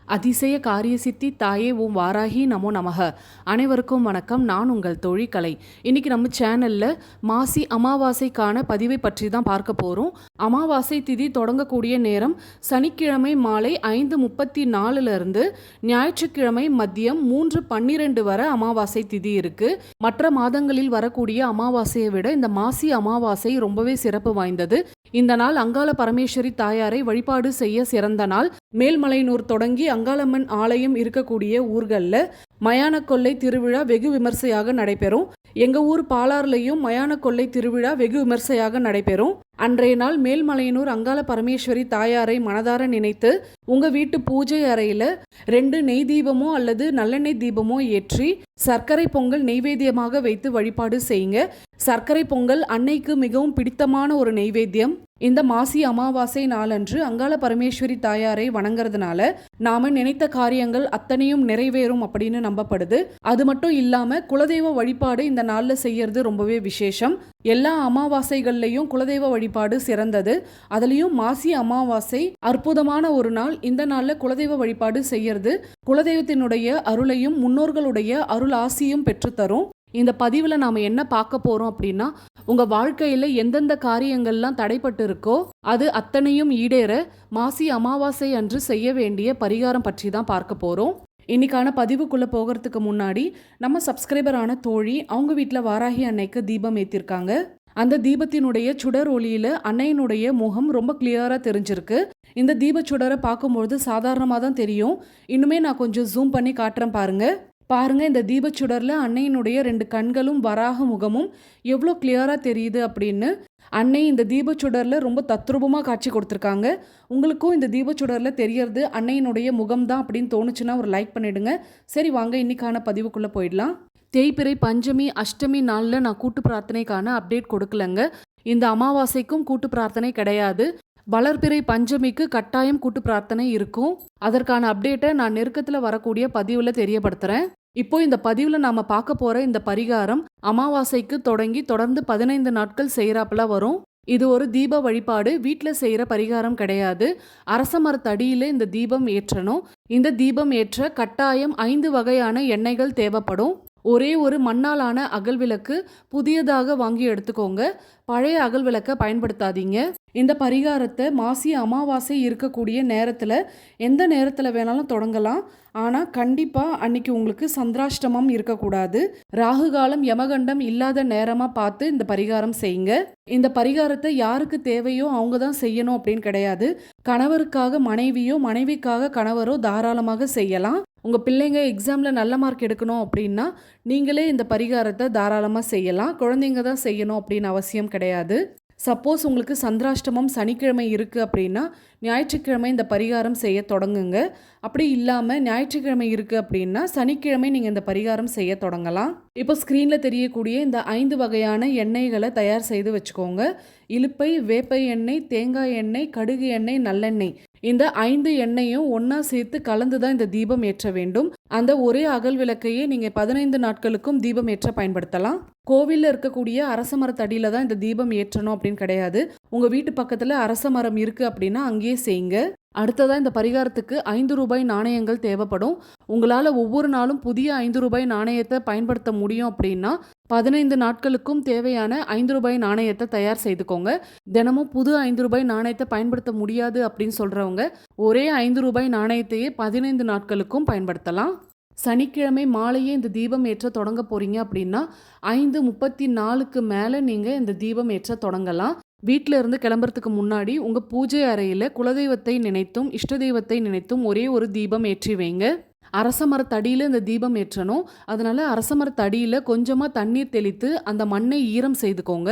அதிசய காரிய சித்தி தாயே ஓம் வாராகி நமோ நமக. அனைவருக்கும் வணக்கம். நான் உங்கள் தோழி கலை. இன்னைக்கு நம்ம சேனல்ல மாசி அமாவாசைக்கான பதிவை பற்றி தான் பார்க்க போறோம். அமாவாசை திதி தொடங்கக்கூடிய நேரம் சனிக்கிழமை மாலை 5:34 இருந்து ஞாயிற்றுக்கிழமை மதியம் 3:12 வரை அமாவாசை திதி இருக்கு. மற்ற மாதங்களில் வரக்கூடிய அமாவாசையை விட இந்த மாசி அமாவாசை ரொம்பவே சிறப்பு வாய்ந்தது. இந்த நாள் அங்காள பரமேஸ்வரி தாயாரை வழிபாடு செய்ய சிறந்த நாள். மேல்மலையனூர் தொடங்கி அங்காளம்மன் ஆலயம் இருக்கக்கூடிய ஊர்களில் மயான கொள்ளை திருவிழா வெகு விமர்சையாக நடைபெறும். எங்க ஊர் பாலாறுலையும் மயான கொள்ளை திருவிழா வெகு விமர்சையாக நடைபெறும். அன்றைய நாள் மேல்மலையனூர் அங்காள பரமேஸ்வரி தாயாரை மனதார நினைத்து உங்க வீட்டு பூஜை அறையில 2 நெய் தீபமோ அல்லது நல்லெண்ணெய் தீபமோ ஏற்றி சர்க்கரை பொங்கல் நெய்வேத்தியமாக வைத்து வழிபாடு செய்யுங்க. சர்க்கரை பொங்கல் அன்னைக்கு மிகவும் பிடித்தமான ஒரு நெய்வேத்தியம். இந்த மாசி அமாவாசை நாளன்று அங்காள பரமேஸ்வரி தாயாரை வணங்குறதுனால நாம நினைத்த காரியங்கள் அத்தனையும் நிறைவேறும் அப்படின்னு நம்பப்படுது. அது மட்டும் இல்லாம குலதெய்வ வழிபாடு இந்த நாள்ல செய்யறது ரொம்பவே விசேஷம். எல்லா அமாவாசைகள்லையும் குலதெய்வ வழிபாடு சிறந்தது. அதுலயும் மாசி அமாவாசை அற்புதமான ஒரு நாள். இந்த நாள்ல குலதெய்வ வழிபாடு செய்யறது குலதெய்வத்தினுடைய அருளையும் முன்னோர்களுடைய அருள் ஆசியும் பெற்றுத்தரும். இந்த பதிவில் நாம் என்ன பார்க்க போகிறோம் அப்படின்னா, உங்கள் வாழ்க்கையில் எந்தெந்த காரியங்கள்லாம் தடைப்பட்டு இருக்கோ அது அத்தனையும் ஈடேற மாசி அமாவாசை அன்று செய்ய வேண்டிய பரிகாரம் பற்றி தான் பார்க்க போகிறோம். இன்னைக்கான பதிவுக்குள்ளே போகிறதுக்கு முன்னாடி நம்ம சப்ஸ்கிரைபரான தோழி அவங்க வீட்டில் வாராகி அன்னைக்கு தீபம் ஏற்றிருக்காங்க. அந்த தீபத்தினுடைய சுடர் ஒளியில் அன்னையினுடைய முகம் ரொம்ப கிளியராக தெரிஞ்சிருக்கு. இந்த தீபச்சுடரை பார்க்கும்பொழுது சாதாரணமாக தான் தெரியும். இன்னுமே நான் கொஞ்சம் ஜூம் பண்ணி காட்டுறேன் பாருங்க. இந்த தீபச்சுடர்ல அன்னையினுடைய 2 கண்களும் வராக முகமும் எவ்வளோ கிளியரா தெரியுது அப்படின்னு. அன்னை இந்த தீபச்சுடர்ல ரொம்ப தத்ரூபமா காட்சி கொடுத்துருக்காங்க. உங்களுக்கும் இந்த தீபச்சுடர்ல தெரியறது அன்னையினுடைய முகம் தான் அப்படின்னு தோணுச்சுன்னா ஒரு லைக் பண்ணிடுங்க. சரி, வாங்க இன்னைக்கான பதிவுக்குள்ள போயிடலாம். தேய்பிறை பஞ்சமி அஷ்டமி நாளில் நான் கூட்டு பிரார்த்தனைக்கான அப்டேட் கொடுக்கலங்க. இந்த அமாவாசைக்கும் கூட்டு பிரார்த்தனை கிடையாது. வளர்பிறை பஞ்சமிக்கு கட்டாயம் கூட்டு பிரார்த்தனை இருக்கும். அதற்கான அப்டேட்டை நான் நெருக்கத்தில் வரக்கூடிய பதிவில் தெரியப்படுத்துகிறேன். இப்போ இந்த பதிவில் நாம் பார்க்க போகிற இந்த பரிகாரம் அமாவாசைக்கு தொடங்கி தொடர்ந்து 15 நாட்கள் செய்கிறாப்புல வரும். இது ஒரு தீப வழிபாடு, வீட்டில் செய்கிற பரிகாரம் கிடையாது. அரச மரத்தடியில் இந்த தீபம் ஏற்றணும். இந்த தீபம் ஏற்ற கட்டாயம் 5 வகையான எண்ணெய்கள் தேவைப்படும். ஒரே ஒரு மண்ணாலான அகல் விளக்கு புதியதாக வாங்கி எடுத்துக்கோங்க. பழைய அகல் விளக்கை பயன்படுத்தாதீங்க. இந்த பரிகாரத்தை மாசி அமாவாசை இருக்கக்கூடிய நேரத்தில் எந்த நேரத்தில் வேணாலும் தொடங்கலாம். ஆனால் கண்டிப்பாக அன்னைக்கு உங்களுக்கு சந்திராஷ்டமம் இருக்கக்கூடாது. ராகு காலம் யமகண்டம் இல்லாத நேரமாக பார்த்து இந்த பரிகாரம் செய்யுங்க. இந்த பரிகாரத்தை யாருக்கு தேவையோ அவங்க தான் செய்யணும் அப்படின்னு கிடையாது. கணவருக்காக மனைவியோ மனைவிக்காக கணவரோ தாராளமாக செய்யலாம். உங்கள் பிள்ளைங்க எக்ஸாமில் நல்ல மார்க் எடுக்கணும் அப்படின்னா நீங்களே இந்த பரிகாரத்தை தாராளமாக செய்யலாம். குழந்தைங்க தான் செய்யணும் அப்படின்னு அவசியம் கிடையாது. சப்போஸ் உங்களுக்கு சந்திராஷ்டமம் சனிக்கிழமை இருக்குது அப்படின்னா ஞாயிற்றுக்கிழமை இந்த பரிகாரம் செய்ய தொடங்குங்க. அப்படி இல்லாமல் ஞாயிற்றுக்கிழமை இருக்குது அப்படின்னா சனிக்கிழமை நீங்கள் இந்த பரிகாரம் செய்ய தொடங்கலாம். இப்போ ஸ்க்ரீனில் தெரியக்கூடிய இந்த 5 வகையான எண்ணெய்களை தயார் செய்து வச்சுக்கோங்க. இலுப்பை, வேப்பை எண்ணெய், தேங்காய் எண்ணெய், கடுகு எண்ணெய், நல்லெண்ணெய், இந்த 5 எண்ணெயும் ஒன்றா சேர்த்து கலந்து தான் இந்த தீபம் ஏற்ற வேண்டும். அந்த ஒரே அகல் விளக்கையே நீங்கள் 15 நாட்களுக்கும் தீபம் ஏற்ற பயன்படுத்தலாம். கோவிலில் இருக்கக்கூடிய அரச மரத்தடியில் தான் இந்த தீபம் ஏற்றணும் அப்படின்னு கிடையாது. உங்கள் வீட்டு பக்கத்தில் அரச மரம் இருக்குது அப்படின்னா அங்கேயே செய்யுங்க. அடுத்ததாக இந்த பரிகாரத்துக்கு 5 ரூபாய் நாணயங்கள் தேவைப்படும். உங்களால் ஒவ்வொரு நாளும் புதிய 5 ரூபாய் நாணயத்தை பயன்படுத்த முடியும் அப்படின்னா 15 நாட்களுக்கும் தேவையான 5 ரூபாய் நாணயத்தை தயார் செய்துக்கோங்க. தினமும் புது 5 ரூபாய் நாணயத்தை பயன்படுத்த முடியாது அப்படின்னு சொல்கிறவங்க ஒரே 5 ரூபாய் நாணயத்தையே 15 நாட்களுக்கும் பயன்படுத்தலாம். சனிக்கிழமை மாலையே இந்த தீபம் ஏற்ற தொடங்க போகிறீங்க அப்படின்னா 5:34க்கு மேலே நீங்கள் இந்த தீபம் ஏற்ற தொடங்கலாம். வீட்டில் இருந்து கிளம்புறதுக்கு முன்னாடி உங்கள் பூஜை அறையில் குலதெய்வத்தை நினைத்தும் இஷ்ட தெய்வத்தை நினைத்தும் ஒரே ஒரு தீபம் ஏற்றி வைங்க. அரச மரத்தடியில் இந்த தீபம் ஏற்றணும். அதனால் அரச மரத்தடியில் கொஞ்சமாக தண்ணீர் தெளித்து அந்த மண்ணை ஈரம் செய்துக்கோங்க.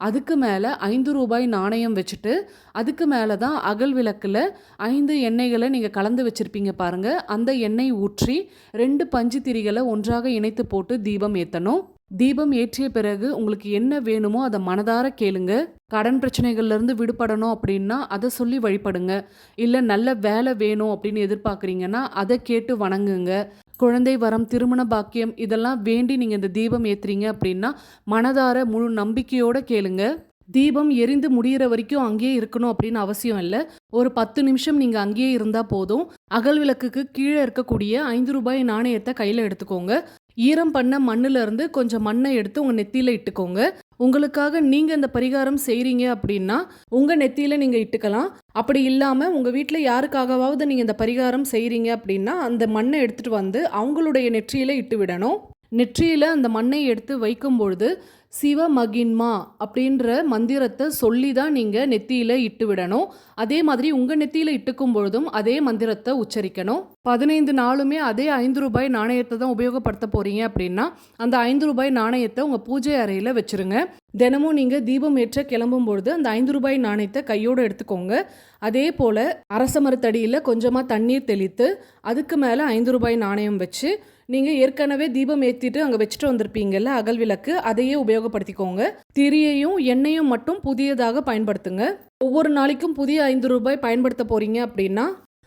அதுக்கு மேலே 5 ரூபாய் நாணயம் வச்சுட்டு அதுக்கு மேலே தான் அகல் விளக்கில் 5 எண்ணெய்களை நீங்கள் கலந்து வச்சுருப்பீங்க பாருங்கள். அந்த எண்ணெய் ஊற்றி 2 பஞ்சு திரிகளை ஒன்றாக இணைத்து போட்டு தீபம் ஏற்றணும். தீபம் ஏற்றிய பிறகு உங்களுக்கு என்ன வேணுமோ அதை மனதார கேளுங்க. கடன் பிரச்சனைகள்லேருந்து விடுபடணும் அப்படின்னா அதை சொல்லி வழிபடுங்க. இல்லை நல்ல வேலை வேணும் அப்படின்னு எதிர்பார்க்குறீங்கன்னா அதை கேட்டு வணங்குங்க. குழந்தை வரம், திருமண பாக்கியம் இதெல்லாம் வேண்டி நீங்கள் இந்த தீபம் ஏற்றுறீங்க அப்படின்னா மனதார முழு நம்பிக்கையோடு கேளுங்க. தீபம் எரிந்து முடியிற வரைக்கும் அங்கேயே இருக்கணும் அப்படின்னு அவசியம் இல்ல. ஒரு 10 நிமிஷம் நீங்க அங்கேயே இருந்தா போதும். அகல் விளக்குக்கு கீழ இருக்கக்கூடிய ரூ. 5 நாணயத்த கையில எடுத்துக்கோங்க. ஈரம் பண்ண மண்ணுல இருந்து கொஞ்சம் மண்ண எடுத்து உங்க நெத்தியில இட்டுக்கோங்க. உங்களுக்காக நீங்க இந்த பரிகாரம் செய்றீங்க அப்படின்னா, உங்க நெத்தியில நீங்க இட்டுக்கலாம். அப்படி இல்லாம உங்க வீட்ல யாருக்காகவாவது நீங்க இந்த பரிகாரம் செய்றீங்க அப்படின்னா, அந்த மண்ண எடுத்துட்டு வந்து அவங்களுடைய நெற்றியில இட்டு விடணும். நெற்றியில அந்த மண்ணை எடுத்து வைக்கும் பொழுது, சிவமகின்மா அப்படின்ற மந்திரத்த சொல்லி தான் நீங்க நெத்தியில இட்டு விடணும். அதே மாதிரி உங்க நெத்தியில இட்டுக்கும் பொழுதும் அதே மந்திரத்த உச்சரிக்கணும். 15 நாளுமே அதே ரூ. 5 நாணயத்த தான் உபயோகப்படுத்த போறீங்க அப்படின்னா, அந்த ரூ. 5 நாணயத்த உங்க பூஜை அறையில வச்சுருங்க. தினமும் நீங்க தீபம் ஏற்ற கிளம்பும் பொழுது அந்த ரூ. 5 நாணயத்த கையோட எடுத்துக்கோங்க. அதே போல அரச மரத்தடியில கொஞ்சமா தண்ணீர் தெளித்து, அதுக்கு மேல ரூ. 5 நாணயம் வச்சு, நீங்க ஏற்கனவே தீபம் ஏத்திட்டு அங்க வச்சுட்டு வந்திருப்பீங்கல்ல அகல் விளக்கு, அதையே உபயோகப்படுத்திக்கோங்க. திரியையும் எண்ணெயும் மட்டும் புதியதாக பயன்படுத்துங்க. ஒவ்வொரு நாளைக்கும் புதிய ரூ. 5 பயன்படுத்த போறீங்க அப்படின்னா,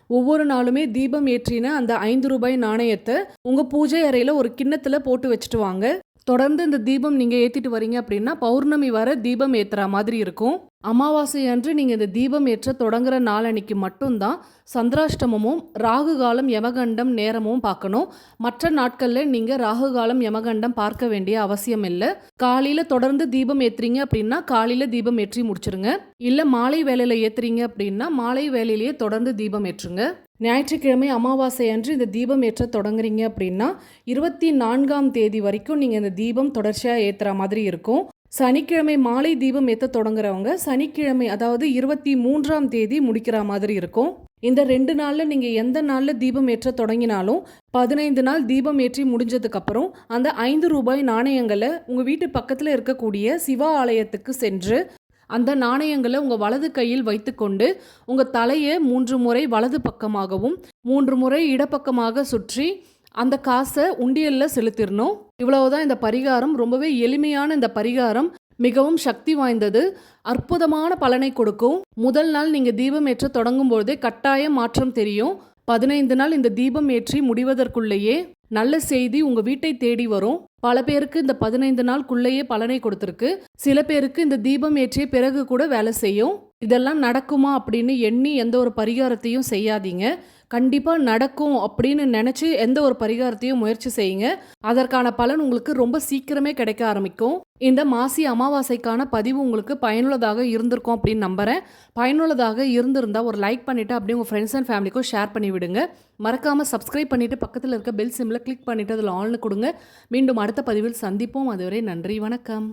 ஒவ்வொரு நாளுமே தீபம் ஏற்றின அந்த ரூ. 5 நாணயத்த உங்க பூஜை அறையில ஒரு கிண்ணத்துல போட்டு வச்சுட்டு வாங்க. தொடர்ந்து இந்த தீபம் நீங்க ஏத்திட்டு வரீங்க அப்படின்னா, பௌர்ணமி வரை தீபம் ஏத்துற மாதிரி இருக்கும். அமாவாசை அன்று நீங்க இந்த தீபம் ஏற்ற தொடங்குற நாளன்னைக்கு மட்டும்தான் சந்திராஷ்டமமும் ராகு காலம் யமகண்டம் நேரமும் பார்க்கணும். மற்ற நாட்கள்ல நீங்க ராகு காலம் யமகண்டம் பார்க்க வேண்டிய அவசியம் இல்லை. காலையில தொடர்ந்து தீபம் ஏத்துறீங்க அப்படின்னா காலையில தீபம் ஏற்றி முடிச்சிருங்க. இல்ல மாலை வேலையில ஏத்துறீங்க அப்படின்னா மாலை வேலையிலேயே தொடர்ந்து தீபம் ஏற்றுங்க. ஞாயிற்றுக்கிழமை அமாவாசை அன்று இந்த தீபம் ஏற்ற தொடங்குறீங்க அப்படின்னா 24ஆம் தேதி வரைக்கும் நீங்க இந்த தீபம் தொடர்ச்சியா ஏத்துற மாதிரி இருக்கும். சனிக்கிழமை மாலை தீபம் ஏற்ற தொடங்குறவங்க சனிக்கிழமை அதாவது 23ஆம் தேதி முடிக்கிற மாதிரி இருக்கும். இந்த 2 நாள்ல நீங்க எந்த நாள்ல தீபம் ஏற்ற தொடங்கினாலும் 15 நாள் தீபம் ஏற்றி முடிஞ்சதுக்கு அப்புறம் அந்த ரூ. 5 நாணயங்களை உங்க வீட்டு பக்கத்துல இருக்கக்கூடிய சிவா ஆலயத்துக்கு சென்று அந்த நாணயங்களை உங்க வலது கையில் வைத்துக்கொண்டு உங்க தலையை 3 முறை வலது பக்கமாகவும் 3 முறை இடப்பக்கமாக சுற்றி அந்த காசை உண்டியல்ல செலுத்திடணும். இவ்வளவுதான் இந்த பரிகாரம். ரொம்பவே எளிமையான இந்த பரிகாரம் மிகவும் சக்தி வாய்ந்தது. அற்புதமான பலனை கொடுக்கும். முதல் நாள் நீங்க தீபம் ஏற்ற தொடங்கும் பொழுதே கட்டாய மாற்றம் தெரியும். 15 நாள் இந்த தீபம் ஏற்றி முடிவதற்குள்ளேயே நல்ல செய்தி உங்க வீட்டை தேடி வரும். பல பேருக்கு இந்த 15 நாளுக்குள்ளேயே பலனை கொடுத்துருக்கு. சில பேருக்கு இந்த தீபம் ஏற்றிய பிறகு கூட வேலை செய்யும். இதெல்லாம் நடக்குமா அப்படின்னு எண்ணி எந்த ஒரு பரிகாரத்தையும் செய்யாதீங்க. கண்டிப்பா நடக்கும் அப்படின்னு நினைச்சு எந்த ஒரு பரிகாரத்தையும் முயற்சி செய்யுங்க. அதற்கான பலன் உங்களுக்கு ரொம்ப சீக்கிரமே கிடைக்க ஆரம்பிக்கும். இந்த மாசி அமாவாசைக்கான பதிவு உங்களுக்கு பயனுள்ளதாக இருந்திருக்கும் அப்படின்னு நம்புறேன். பயனுள்ளதாக இருந்திருந்தா ஒரு லைக் பண்ணிட்டு அப்படியே உங்க ஃப்ரெண்ட்ஸ் அண்ட் ஃபேமிலிக்கும் ஷேர் பண்ணி விடுங்க. மறக்காம சப்ஸ்கிரைப் பண்ணிட்டு பக்கத்தில் இருக்க பெல் சிம்ல கிளிக் பண்ணிட்டு அதில் ஆல்னு கொடுங்க. மீண்டும் அடுத்த பதிவில் சந்திப்போம். அதுவரை நன்றி, வணக்கம்.